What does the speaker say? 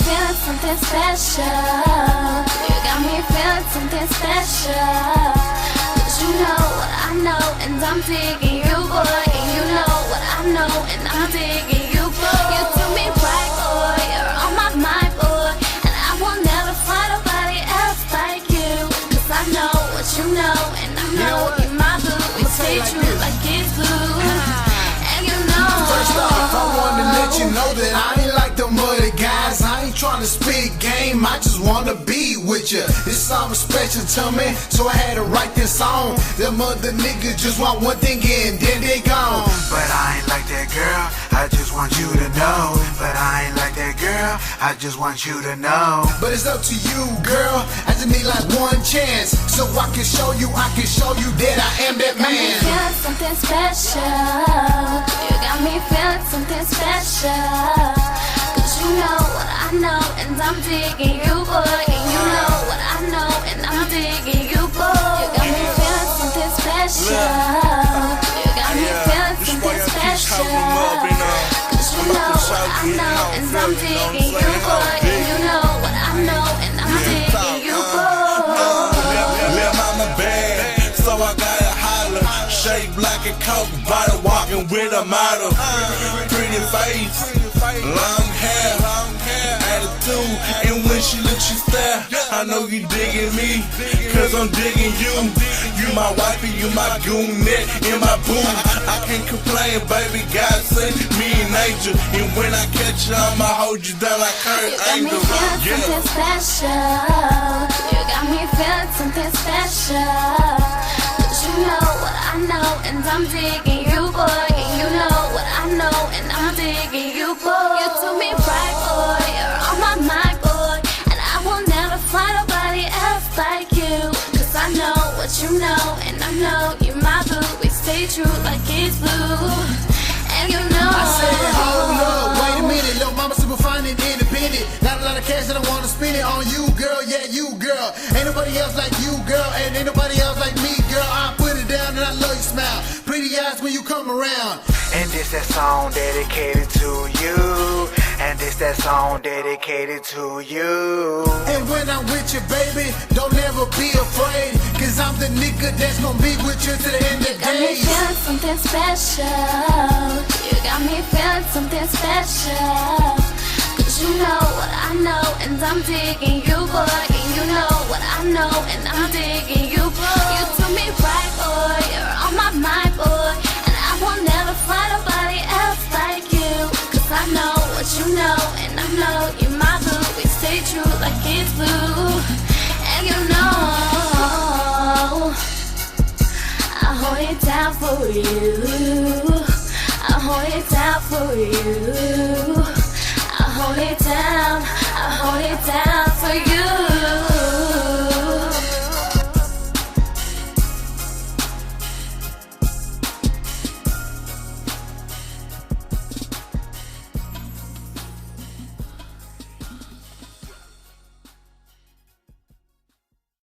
feeling something special. You got me feeling something special. Cause you know what I know, and I'm digging you, boy. And you know what I know, and I'm digging you, boy. You do me right, boy. You're on my mind, boy. And I will never find nobody else like you. Cause I know what you know, and I know you're my boo. We stay true like it's blue. And you know. First off, I wanna let you know that I ain't like them other guys. I ain't tryna spit game, I just wanna be with you. This song was special to me, so I had to write this song. Them other niggas just want one thing and then they gone. But I ain't like that girl, I just want you to know. But I ain't like that girl, I just want you to know. But it's up to you, girl. I just need like one chance, so I can show you that I am that man. You got me feeling something special. You got me feeling something special. Cause you know what I know, and I'm digging you, boy. And you know what I know, and I'm digging you, boy. You got me feeling something special. You got me feeling something special. Cause you know what I know, and I'm digging you, boy. And you know what I know, and I'm digging you, boy. Lil' mama bad, so I gotta holler. Shaped like a coke bottle, walking with a model. Pretty face, long hair, attitude. And when she looks, she stare. I know you digging me, cause I'm digging you. You my wifey, you my goonette, and my boo. I can't complain, baby, God sent me an angel. And when I catch you, I'ma hold you down like Kurt Angle. You got me feeling something special. You got me feeling something special. Cause you know what I know, and I'm digging you, boy. And you know what I know, and I'm digging you, boy. You do me right, boy. You're on my mind, boy. And I will never find nobody else like you. Cause I know what you know, and I know you're my boo. We stay true like it's blue. And you know I said, hold up, wait a minute, little mama super fine and independent. Not a lot of cash that I wanna spend it on you, girl, yeah, you, girl. Ain't nobody else like you, girl, and ain't nobody else like me, girl. I put it down and I love your smile, pretty eyes when you come around. And this that song dedicated to you. And this that song dedicated to you. And when I'm with you, baby, don't ever be afraid, cause I'm the nigga that's gonna be with you to the end of the you got me day. feeling something special. You got me feeling something special. Cause you know what I know, and I'm digging you, boy. And you know what I know, and I'm digging you, boy. You do me right, boy. You're on my mind, boy. And I will never find nobody else like you. Cause I know what you know, and I know you're my boo. We stay true like it's blue. And you know I hold it down for you. I hold it down for you. I hold it down for you.